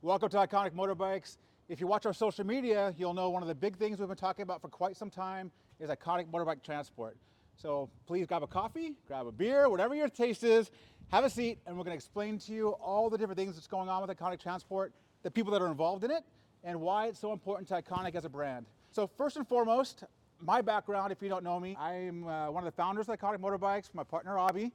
Welcome to Iconic Motorbikes. If you watch our social media, you'll know one of the big things we've been talking about for quite some time is Iconic Motorbike Transport. So please grab a coffee, grab a beer, whatever your taste is, have a seat, and we're going to explain to you all the different things that's going on with Iconic Transport, the people that are involved in it, and why it's so important to Iconic as a brand. So first and foremost, my background, if you don't know me, I'm one of the founders of Iconic Motorbikes, my partner Avi.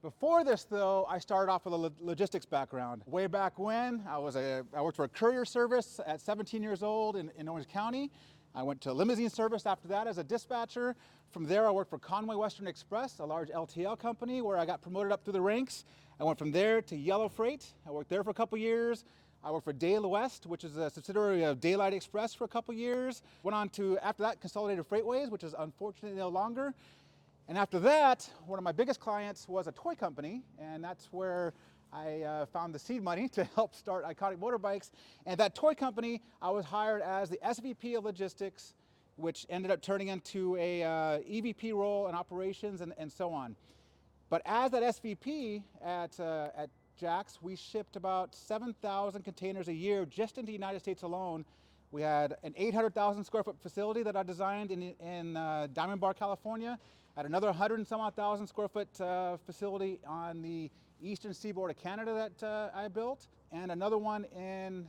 Before this though, I started off with a logistics background. Way back when, I worked for a courier service at 17 years old in Orange County. I went to limousine service after that as a dispatcher. From there, I worked for Conway Western Express, a large LTL company where I got promoted up through the ranks. I went from there to Yellow Freight. I worked there for a couple years. I worked for Day West, which is a subsidiary of Daylight Express for a couple years. Went on to, after that, Consolidated Freightways, which is unfortunately no longer. And after that, one of my biggest clients was a toy company, and that's where I found the seed money to help start Iconic Motorbikes. And that toy company, I was hired as the SVP of logistics, which ended up turning into a EVP role in operations and so on. But as that SVP at Jax, we shipped about 7,000 containers a year just in the United States alone. We had an 800,000 square foot facility that I designed in Diamond Bar, California. Had another 100 and some odd thousand square foot facility on the eastern seaboard of Canada that I built, and another one in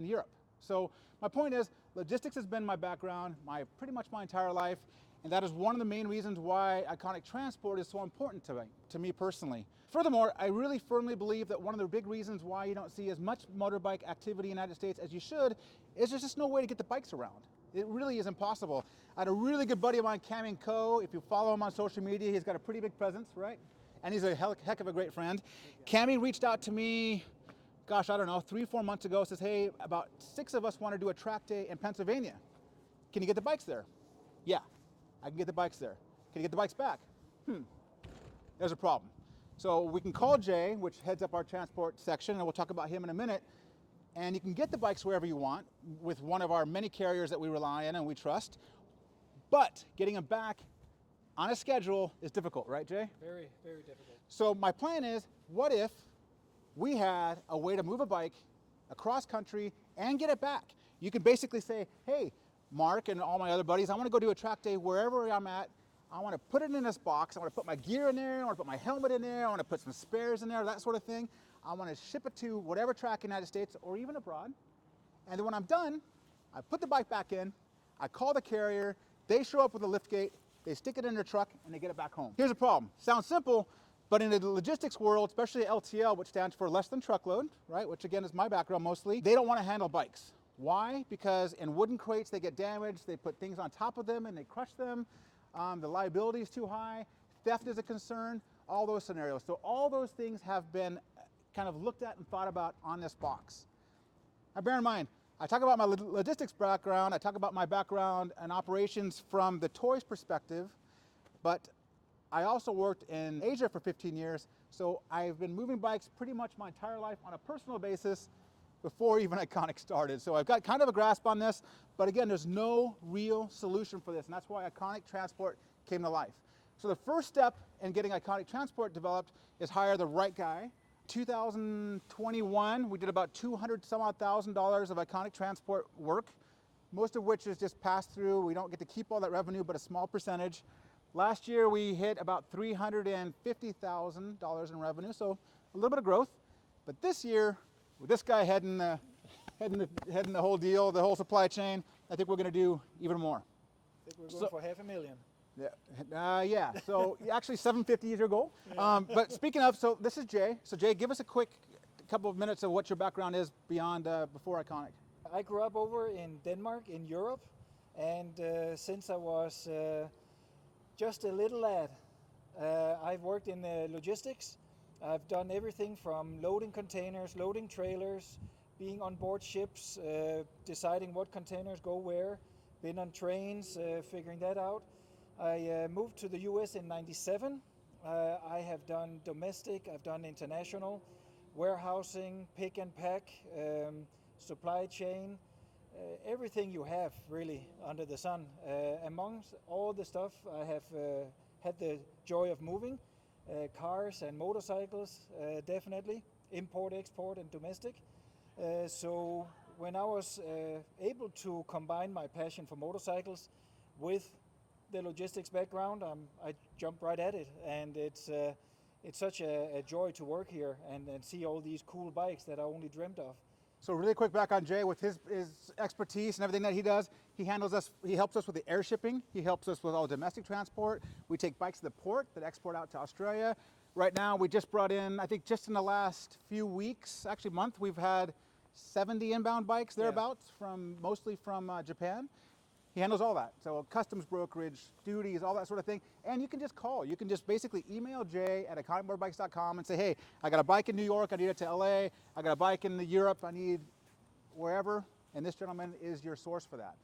Europe. So my point is, logistics has been my background pretty much my entire life, and that is one of the main reasons why Iconic Transport is so important to me personally. Furthermore, I really firmly believe that one of the big reasons why you don't see as much motorbike activity in the United States as you should is there's just no way to get the bikes around. It really is impossible. I had a really good buddy of mine, Cam Co. If you follow him on social media, he's got a pretty big presence, right? And he's a heck of a great friend. Cammy reached out to me, gosh, I don't know, 3-4 months ago, says, hey, about 6 of us want to do a track day in Pennsylvania. Can you get the bikes there? Yeah, I can get the bikes there. Can you get the bikes back? There's a problem. So we can call Jay, which heads up our transport section, and we'll talk about him in a minute. And you can get the bikes wherever you want with one of our many carriers that we rely on and we trust. But getting them back on a schedule is difficult, right, Jay? Very, very difficult. So my plan is, what if we had a way to move a bike across country and get it back? You can basically say, hey, Mark and all my other buddies, I want to go do a track day wherever I'm at. I want to put it in this box. I want to put my gear in there. I want to put my helmet in there. I want to put some spares in there, that sort of thing. I want to ship it to whatever track in the United States or even abroad. And then when I'm done, I put the bike back in, I call the carrier, they show up with a lift gate, they stick it in their truck, and they get it back home. Here's the problem. Sounds simple, but in the logistics world, especially LTL, which stands for less than truckload, right, which again is my background mostly, they don't want to handle bikes. Why? Because in wooden crates, they get damaged, they put things on top of them and they crush them, the liability is too high, theft is a concern, all those scenarios. So all those things have been kind of looked at and thought about on this box. Now bear in mind, I talk about my logistics background, I talk about my background and operations from the toys perspective, but I also worked in Asia for 15 years, so I've been moving bikes pretty much my entire life on a personal basis before even Iconic started. So I've got kind of a grasp on this, but again, there's no real solution for this, and that's why Iconic Transport came to life. So the first step in getting Iconic Transport developed is hire the right guy. 2021, we did about $200 some odd thousand of Iconic Transport work, most of which is just passed through. We don't get to keep all that revenue, but a small percentage. Last year, we hit about $350,000 in revenue, so a little bit of growth. But this year, with this guy heading the whole deal, the whole supply chain, I think we're going to do even more. I think we're going for $500,000. Yeah, so actually 750 is your goal. Yeah. But speaking of, so this is Jay. So Jay, give us a quick couple of minutes of what your background is beyond, before Iconic. I grew up over in Denmark, in Europe, and since I was just a little lad, I've worked in logistics. I've done everything from loading containers, loading trailers, being on board ships, deciding what containers go where, been on trains, figuring that out. I moved to the US in '97. I have done domestic, I've done international, warehousing, pick and pack, supply chain, everything you have really under the sun. Amongst all the stuff I have had the joy of moving, cars and motorcycles, definitely, import, export and domestic. So when I was able to combine my passion for motorcycles with the logistics background, I jumped right at it, and it's such a joy to work here and see all these cool bikes that I only dreamt of. So really quick back on Jay with his expertise and everything that he does. He helps us with the air shipping. He helps us with all domestic transport. We take bikes to the port that export out to Australia. Right now, we just brought in, I think just in the last few weeks, actually month, we've had 70 inbound bikes thereabouts, mostly from Japan. He handles all that. So customs brokerage, duties, all that sort of thing. And you can just call. You can just basically email Jay at iconicmotorbikes.com and say, hey, I got a bike in New York, I need it to LA. I got a bike in Europe, I need wherever. And this gentleman is your source for that.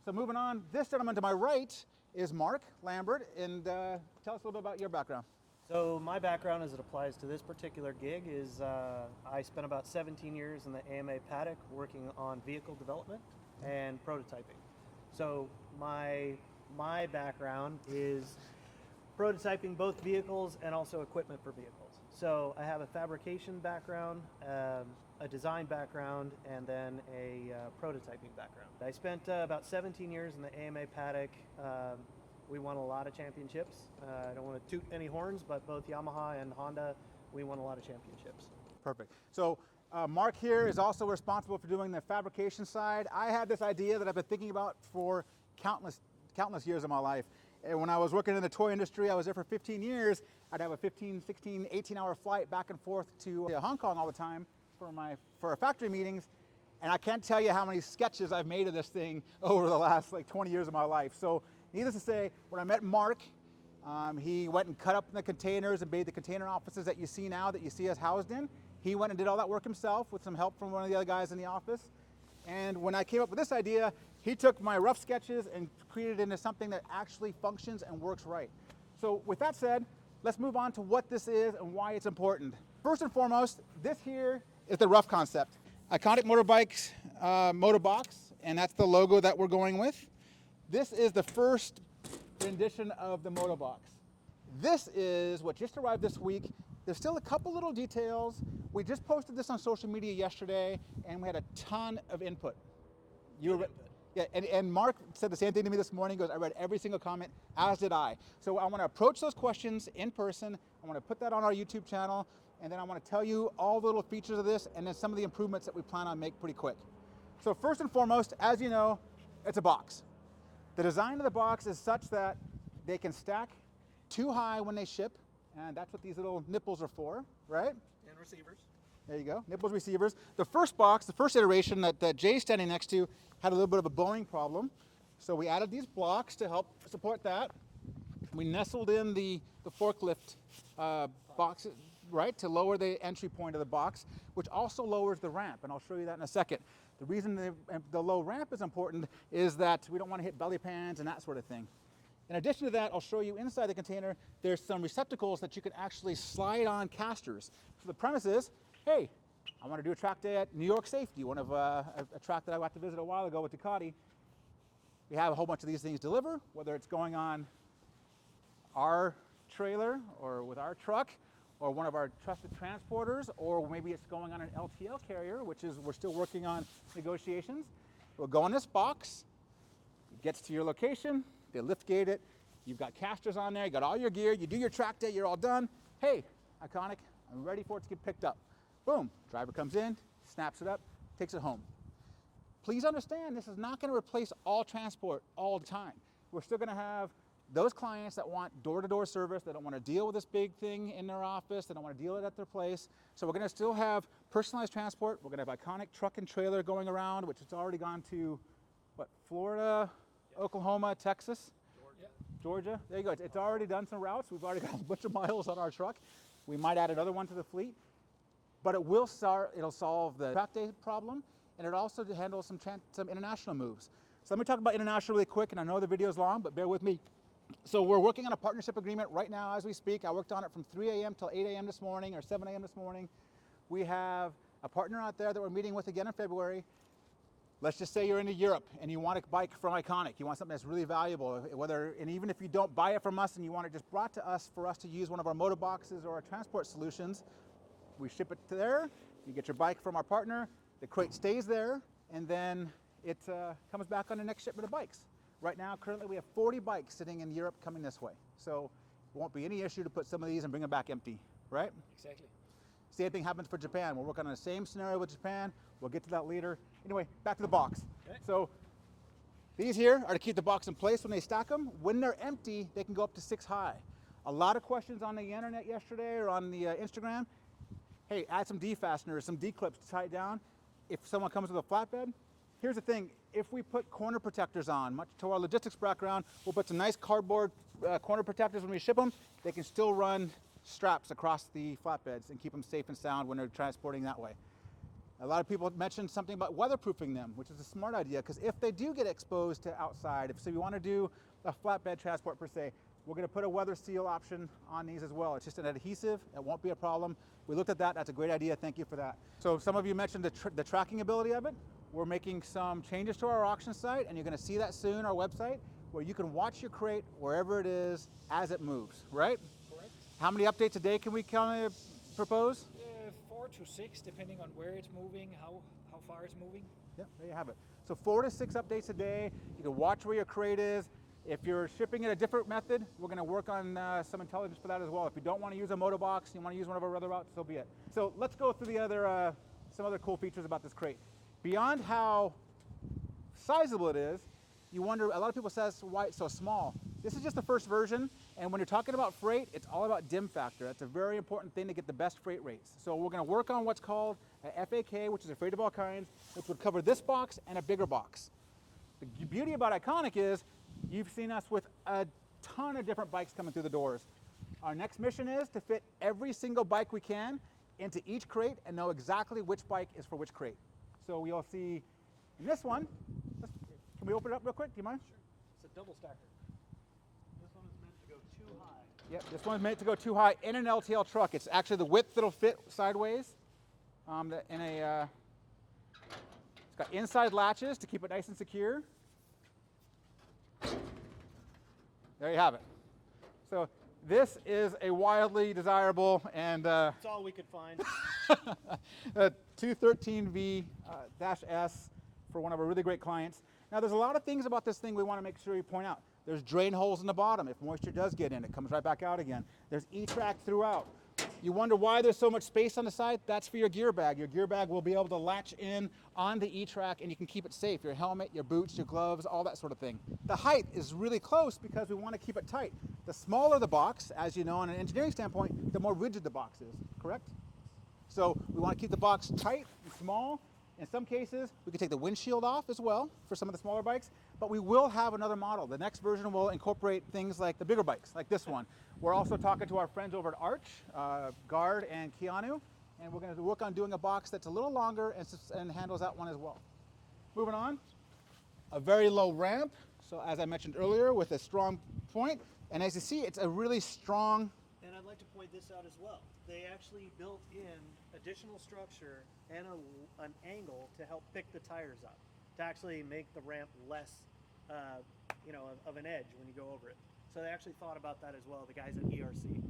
So moving on, this gentleman to my right is Mark Lambert. And tell us a little bit about your background. So my background as it applies to this particular gig is I spent about 17 years in the AMA paddock working on vehicle development and prototyping. So my background is prototyping both vehicles and also equipment for vehicles. So I have a fabrication background, a design background, and then a prototyping background. I spent about 17 years in the AMA paddock. We won a lot of championships. I don't want to toot any horns, but both Yamaha and Honda, we won a lot of championships. Perfect. So Mark here is also responsible for doing the fabrication side. I had this idea that I've been thinking about for countless years of my life. And when I was working in the toy industry, I was there for 15 years. I'd have a 15, 16, 18-hour flight back and forth to Hong Kong all the time for our factory meetings. And I can't tell you how many sketches I've made of this thing over the last 20 years of my life. So needless to say, when I met Mark, he went and cut up the containers and made the container offices that you see now, that you see us housed in. He went and did all that work himself with some help from one of the other guys in the office. And when I came up with this idea, he took my rough sketches and created it into something that actually functions and works right. So with that said, let's move on to what this is and why it's important. First and foremost, this here is the rough concept. Iconic Motorbikes Motobox, and that's the logo that we're going with. This is the first rendition of the Motobox. This is what just arrived this week. There's still a couple little details. We just posted this on social media yesterday, and we had a ton of input. Yeah, and Mark said the same thing to me this morning. He goes, I read every single comment, as did I. So I want to approach those questions in person. I want to put that on our YouTube channel, and then I want to tell you all the little features of this, and then some of the improvements that we plan on make pretty quick. So first and foremost, as you know, it's a box. The design of the box is such that they can stack too high when they ship, and that's what these little nipples are for, right? And receivers. There you go, nipples, receivers. The first box, the first iteration that Jay's standing next to, had a little bit of a bowing problem. So we added these blocks to help support that. We nestled in the forklift boxes, right, to lower the entry point of the box, which also lowers the ramp, and I'll show you that in a second. The reason the low ramp is important is that we don't want to hit belly pans and that sort of thing. In addition to that, I'll show you inside the container, there's some receptacles that you can actually slide on casters. So the premise is, hey, I want to do a track day at New York Safety, one of a track that I got to visit a while ago with Ducati. We have a whole bunch of these things deliver, whether it's going on our trailer or with our truck or one of our trusted transporters, or maybe it's going on an LTL carrier, which is, we're still working on negotiations. We'll go in this box, it gets to your location, they lift gate it, you've got casters on there, you got all your gear, you do your track day, you're all done. Hey, Iconic, I'm ready for it to get picked up. Boom, driver comes in, snaps it up, takes it home. Please understand, this is not going to replace all transport all the time. We're still going to have those clients that want door-to-door service, they don't want to deal with this big thing in their office, they don't want to deal with it at their place. So we're going to still have personalized transport. We're going to have Iconic truck and trailer going around, which has already gone to, what, Florida, Oklahoma, Texas, Georgia. There you go. It's already done some routes. We've already got a bunch of miles on our truck. We might add another one to the fleet. But it'll solve the track day problem, and it also handles some international moves. So let me talk about international really quick, and I know the video is long, but bear with me. So we're working on a partnership agreement right now as we speak. I worked on it from 3 a.m. till 8 a.m. this morning, or 7 a.m. this morning. We have a partner out there that we're meeting with again in February. Let's just say you're into Europe and you want a bike from Iconic. You want something that's really valuable, and even if you don't buy it from us and you want it just brought to us for us to use one of our Motoboxes or our transport solutions, we ship it to there. You get your bike from our partner. The crate stays there, and then it comes back on the next shipment of bikes. Right now, currently we have 40 bikes sitting in Europe coming this way. So it won't be any issue to put some of these and bring them back empty, right? Exactly. Same thing happens for Japan. We're working on the same scenario with Japan. We'll get to that later. Anyway, back to the box. Okay. So these here are to keep the box in place when they stack them. When they're empty, they can go up to 6 high. A lot of questions on the internet yesterday or on the Instagram. Hey, add some D-fasteners, some D-clips to tie it down. If someone comes with a flatbed, here's the thing. If we put corner protectors on, much to our logistics background, we'll put some nice cardboard corner protectors when we ship them. They can still run straps across the flatbeds and keep them safe and sound when they're transporting that way. A lot of people mentioned something about weatherproofing them, which is a smart idea, because if they do get exposed to outside, if so you want to do a flatbed transport per se, we're going to put a weather seal option on these as well. It's just an adhesive. It won't be a problem. We looked at that. That's a great idea. Thank you for that. So some of you mentioned the tracking ability of it. We're making some changes to our auction site, and you're going to see that soon, our website, where you can watch your crate wherever it is as it moves, right? Correct. How many updates a day can we kind of propose? 4 to 6, depending on where it's moving, how far it's moving. Yeah, there you have it. So 4 to 6 updates a day. You can watch where your crate is. If you're shipping it a different method, we're going to work on some intelligence for that as well. If you don't want to use a Motobox, you want to use one of our other routes, so be it. So let's go through the other some other cool features about this crate. Beyond how sizable it is, you wonder, a lot of people says why it's so small. This is just the first version, and when you're talking about freight, it's all about dim factor. That's a very important thing to get the best freight rates. So we're going to work on what's called a FAK, which is a freight of all kinds, which would cover this box and a bigger box. The beauty about Iconic is you've seen us with a ton of different bikes coming through the doors. Our next mission is to fit every single bike we can into each crate and know exactly which bike is for which crate. So we'll see in this one, can we open it up real quick? Do you mind? Sure. It's a double stacker. This one is meant to go too high. Yep, this one's meant to go too high in an LTL truck. It's actually the width that'll fit sideways. It's got inside latches to keep it nice and secure. There you have it. So this is a wildly desirable and That's all we could find. a 213V-S for one of our really great clients. Now there's a lot of things about this thing we want to make sure we point out. There's drain holes in the bottom. If moisture does get in, it comes right back out again. There's E-track throughout. You wonder why there's so much space on the side? That's for your gear bag. Your gear bag will be able to latch in on the E-track and you can keep it safe. Your helmet, your boots, your gloves, all that sort of thing. The height is really close because we want to keep it tight. The smaller the box, as you know, on an engineering standpoint, the more rigid the box is, correct? So we want to keep the box tight and small. In some cases, we can take the windshield off as well for some of the smaller bikes, but we will have another model. The next version will incorporate things like the bigger bikes, like this one. We're also talking to our friends over at Arch, Guard and Keanu, and we're going to work on doing a box that's a little longer and handles that one as well. Moving on, a very low ramp. So as I mentioned earlier, with a strong point, and as you see, it's a really strong. And I'd like to point this out as well. They actually built in additional structure and an angle to help pick the tires up, to actually make the ramp less, of an edge when you go over it. So they actually thought about that as well, the guys at ERC.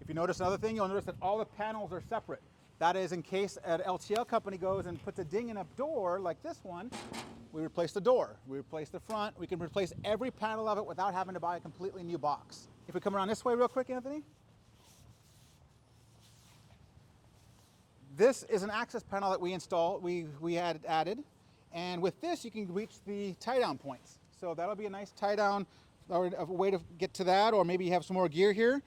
If you notice another thing, you'll notice that all the panels are separate. That is in case an LTL company goes and puts a ding in a door like this one, we replace the door, we replace the front, we can replace every panel of it without having to buy a completely new box. If we come around this way real quick, Anthony. This is an access panel that we installed, we had added, and with this you can reach the tie-down points. So that'll be a nice tie-down, or a way to get to that, or maybe you have some more gear here.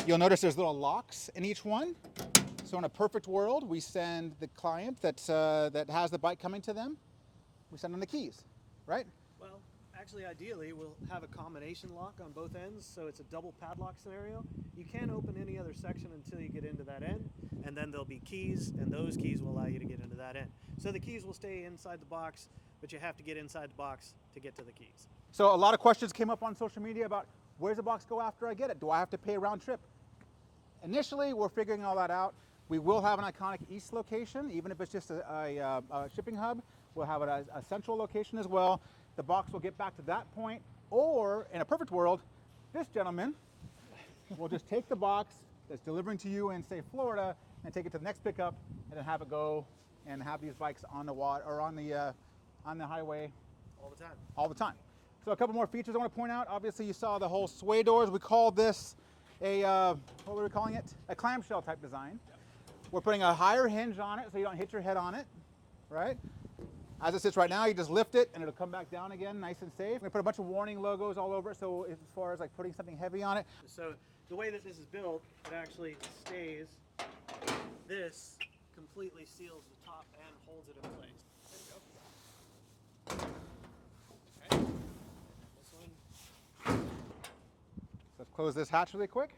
You'll notice there's little locks in each one. So in a perfect world, we send the client that has the bike coming to them, we send them the keys, right? Well, actually, ideally, we'll have a combination lock on both ends, so it's a double padlock scenario. You can't open any other section until you get into that end, and then there'll be keys, and those keys will allow you to get into that end. So the keys will stay inside the box, but you have to get inside the box to get to the keys. So a lot of questions came up on social media about where's the box go after I get it? Do I have to pay a round trip? Initially, we're figuring all that out. We will have an Iconic East location, even if it's just a shipping hub. We'll have a central location as well. The box will get back to that point, or in a perfect world, this gentleman will just take the box that's delivering to you in, say, Florida, and take it to the next pickup, and then have it go and have these bikes on the water or on the highway All the time. all the time. So a couple more features I want to point out. Obviously, you saw the whole sway doors. We call this a what were we calling it? A clamshell type design. Yep. We're putting a higher hinge on it so you don't hit your head on it, right? As it sits right now, you just lift it and it'll come back down again, nice and safe. We put a bunch of warning logos all over it, so as far as like putting something heavy on it. So the way that this is built, it actually stays. This completely seals the top and holds it in place. There you go. Okay. This one. Let's close this hatch really quick.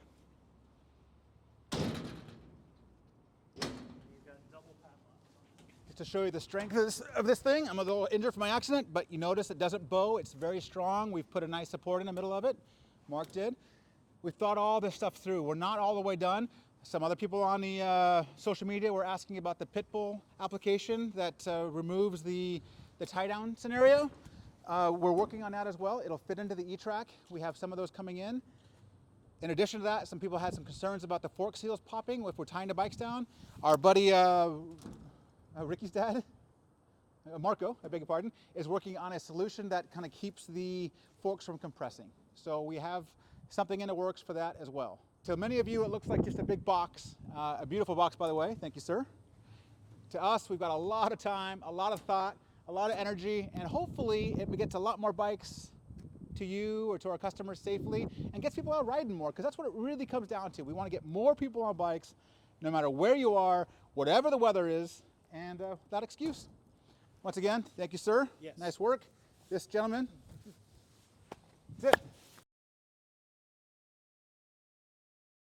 You've got double padlocks. Just to show you the strength of this thing. I'm a little injured from my accident, but you notice it doesn't bow. It's very strong. We've put a nice support in the middle of it. Mark did. We've thought all this stuff through. We're not all the way done. Some other people on the social media were asking about the Pitbull application that removes the tie-down scenario. We're working on that as well. It'll fit into the E-Track. We have some of those coming in. In addition to that, some people had some concerns about the fork seals popping if we're tying the bikes down. Our buddy, Ricky's dad, Marco, I beg your pardon, is working on a solution that kind of keeps the forks from compressing. So we have something in the works for that as well. To many of you, it looks like just a big box, a beautiful box, by the way. Thank you, sir. To us, we've got a lot of time, a lot of thought, a lot of energy, and hopefully it gets a lot more bikes to you or to our customers safely and gets people out riding more, because that's what it really comes down to. We want to get more people on bikes, no matter where you are, whatever the weather is, and without excuse. Once again, thank you, sir. Yes. Nice work. This gentleman, that's it.